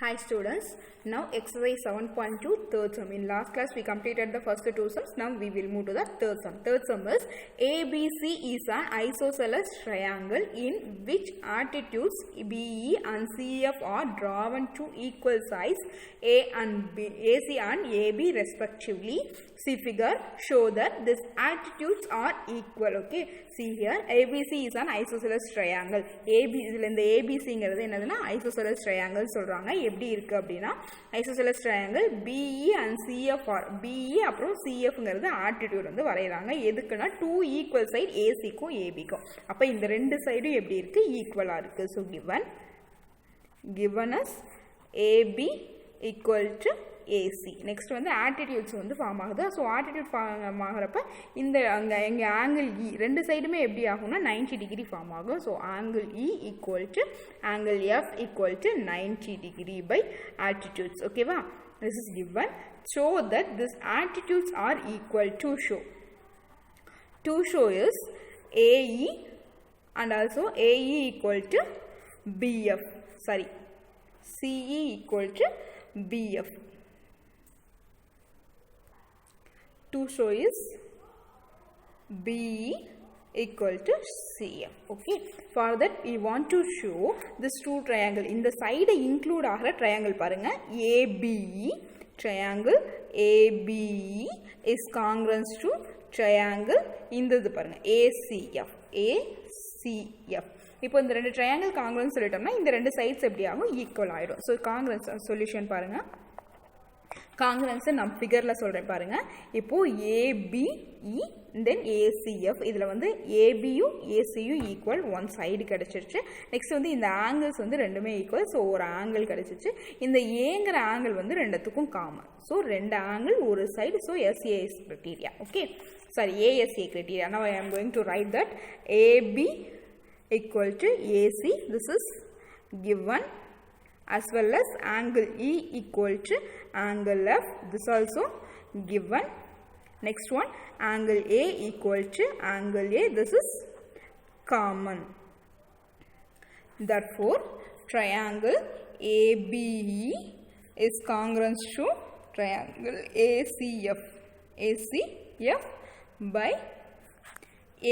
Hi students, now exercise 7.2 third sum. In last class we completed the first two sums. Now we will move to the third sum. Third sum is ABC is an isosceles triangle in which attitudes BE and CF are drawn to equal sides A and B, AC and AB respectively. See figure, show that these attitudes are equal. Okay, see here ABC is an isosceles triangle. இந்த ABCங்கிறது என்னதுன்னா isosceles triangle சொல்றாங்க. எப்படி இருக்கு அப்படினா isosceles triangle BE and CF are BE அப்புறம் CFங்கிறது attitude வந்து வரையறாங்க. எதுக்குனா two equal side AC க்கும் AB க்கும். அப்ப இந்த ரெண்டு சைடும் எப்படி இருக்கு ஈக்குவலா இருக்கு. So given as AB equal to AC. Next வந்து attitudes வந்து ஃபார்ம் ஆகுது. ஸோ attitude ஃபார்ம் ஆகிறப்ப இந்த எங்கள் ஆங்கிள் E ரெண்டு சைடுமே எப்படி ஆகும்னா 90 டிகிரி ஃபார்ம் ஆகும். So angle E equal to angle F equal to 90 degree by attitudes. ஓகேவா? This is given. Show that these attitudes are equal to show. To show is AE and also AE equal to BF. Sorry, CE equal to BF. To show is BE equal to CF. Okay, for that we want to show this two triangle. In the side include ஆகிற triangle பாருங்க, ABE triangle ABE is congruent to triangle இந்த இது பாருங்க ACF. இப்போ இந்த ரெண்டு triangle congruent சொல்லிட்டோம்னா இந்த ரெண்டு sides எப்படி ஆகும் ஈக்குவல் ஆயிடும். ஸோ congruent சொல்யூஷன் பாருங்க. congruence நம்ம ஃபிகர்ல சொல்றேன் பாருங்க. இப்போ ABE then ACF இதுல வந்து ABயும் ACயும் ஈக்குவல் ஒன் சைடு கிடைச்சிருச்சு. நெக்ஸ்ட் வந்து இந்த ஆங்கிள்ஸ் வந்து ரெண்டுமே ஈக்குவல். ஸோ ஒரு ஆங்கிள் கிடைச்சிருச்சு. இந்த ஏங்கிற ஆங்கிள் வந்து ரெண்டுத்துக்கும் காமன். ஸோ ரெண்டு ஆங்கிள் ஒரு side. So SAS criteria. Okay, sorry ASA criteria. Now I am going to write that AB equal to AC. This is given, as well as angle E equal to angle F. This also given. Next one, angle A equal to angle A. This is common. Therefore, triangle ABE is congruent to triangle ACF. ACF by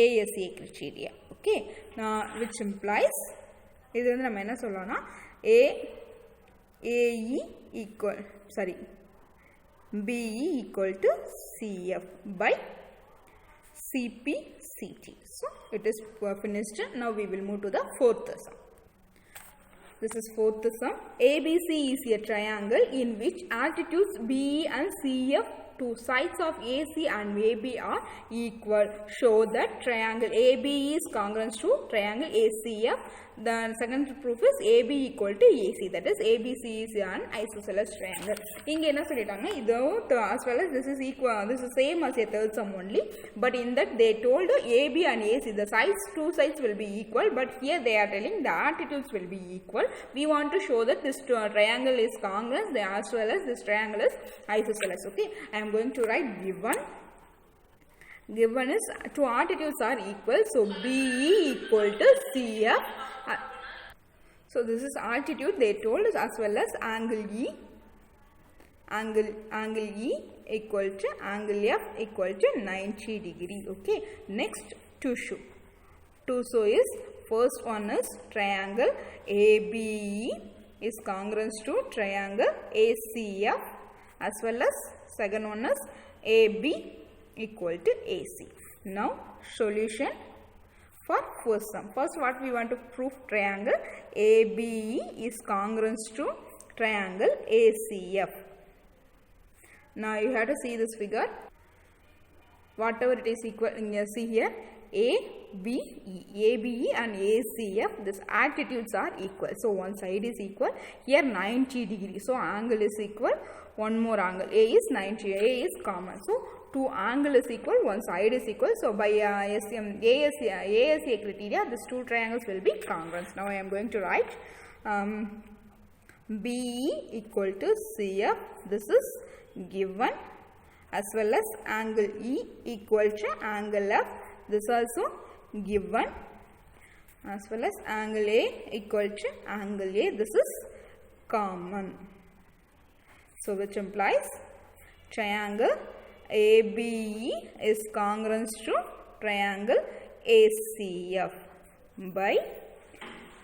ASA criteria. Okay, now which implies இது வந்து நம்ம என்ன சொல்லலாம்னா AE equal, sorry, BE equal to CF by CP CT. So it is finished. Now we will move to the fourth sum. This is fourth sum. ABC is a triangle in which attitudes BE and CF, two sides of AC and AB are equal. Show that triangle ABE is congruent to triangle ACF. The second proof is AB equal to AC, that is ABC is an isosceles triangle. இங்க என்ன சொல்லிட்டாங்க, இதோ as well as this is equal, this is same as a third sum only, but in that they told AB and AC the sides, two sides will be equal, but here they are telling the attitudes will be equal. We want to show that this triangle is congruent as well as this triangle is isosceles. Okay, I am going to write given is two attitudes are equal. So BE equal to CF. So this is attitude they told us, as well as angle E. Angle E equal to angle F equal to 90 degree. Okay, next to show. To show is first one is triangle ABE is congruent to triangle ACF, as well as second one is AB equal to AC. Now solution for first sum. First, what we want to prove, triangle ABE is congruent to triangle ACF. Now you have to see this figure. Whatever it is equal, see here ABE and ACF, these attitudes are equal. So one side is equal. Here 90 degree. So angle is equal. One more angle. A is 90. A is common. So two angle is equal, one side is equal. So by ASA criteria, these two triangles will be congruent. Now I am going to write BE equal to CF. This is given, as well as angle E equal to angle F. This also given, as well as angle A equal to angle A. This is common. So which implies triangle ABE is congruent to triangle ACF by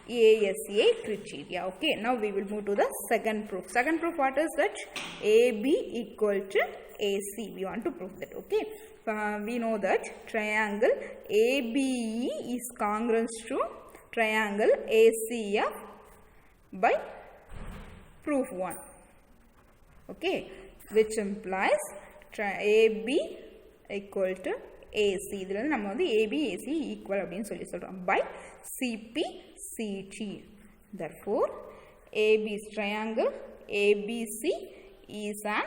ASA criteria. Okay, now we will move to the second proof. Second proof, what is that? AB equal to AC. We want to prove that. Okay, we know that triangle ABE is congruent to triangle ACF by proof 1. Okay, which implies AB equal to AC. இதில் வந்து நம்ம வந்து AB AC equal அப்படின்னு சொல்லி சொல்றோம் by CP CT. Therefore, AB's triangle ABC is an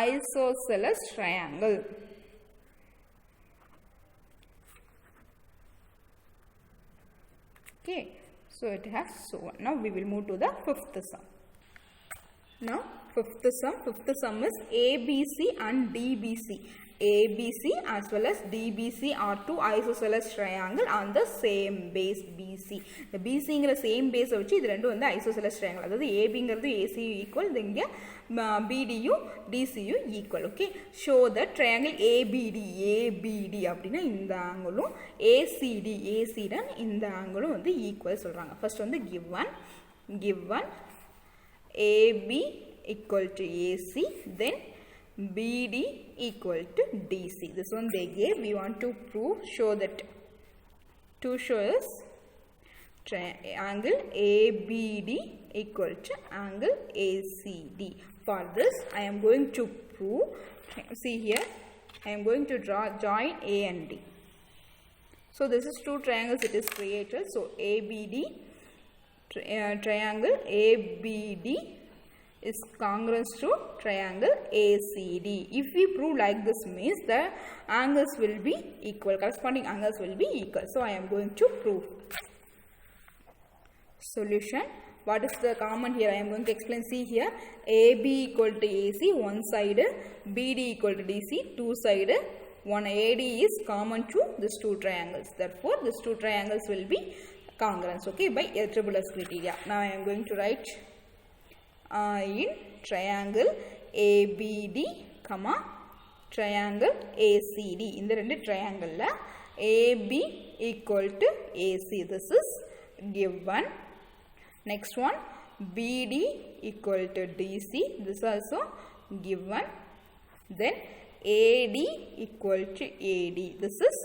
isosceles triangle. Okay, so it has so on. Now we will move to the fifth sum. Now fifth sum is ABC and DBC. ABC as well as DBC are two isosceles triangle on the same base BC. The BC ங்கிற same base வச்சு இது ரெண்டும் வந்து isosceles triangle. அதாவது AB ங்கிறது AC equal, இங்க BD யும் DC யும் equal. Okay, show the triangle ABD அப்படினா இந்த ஆங்கிளும் ACD தான் இந்த ஆங்கிளும் வந்து equal சொல்றாங்க. First வந்து given AB equal to AC, then BD equal to DC. This one they gave. We want to prove, show that. To show us angle ABD equal to angle ACD. For this, I am going to prove. See here, I am going to draw join A and D. So this is two triangles. It is created. So ABD triangle ABD is congruent to triangle ACD. If we prove like this, means the angles will be equal, corresponding angles will be equal. So I am going to prove. Solution. What is the common here? I am going to explain. See here, AB equal to AC, one side, BD equal to DC, two side, one AD is common to these two triangles. Therefore, these two triangles will be congruent. Okay, by Arrhenius criteria. Now I am going to write in triangle ABD, triangle ACD. In the ரெண்டு triangle AB equal to AC. This is given. Next one, BD equal to DC. This is also given. Then AD equal to AD. This is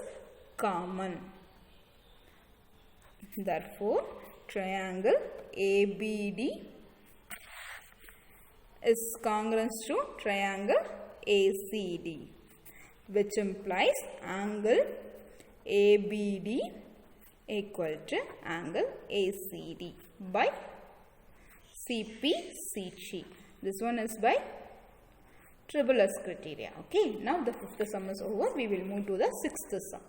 common. Therefore, triangle ABD is congruent to triangle ACD, which implies angle ABD equal to angle ACD by CP CT. This one is by Arrhenius criteria. Okay, now the fifth sum is over. We will move to the sixth sum.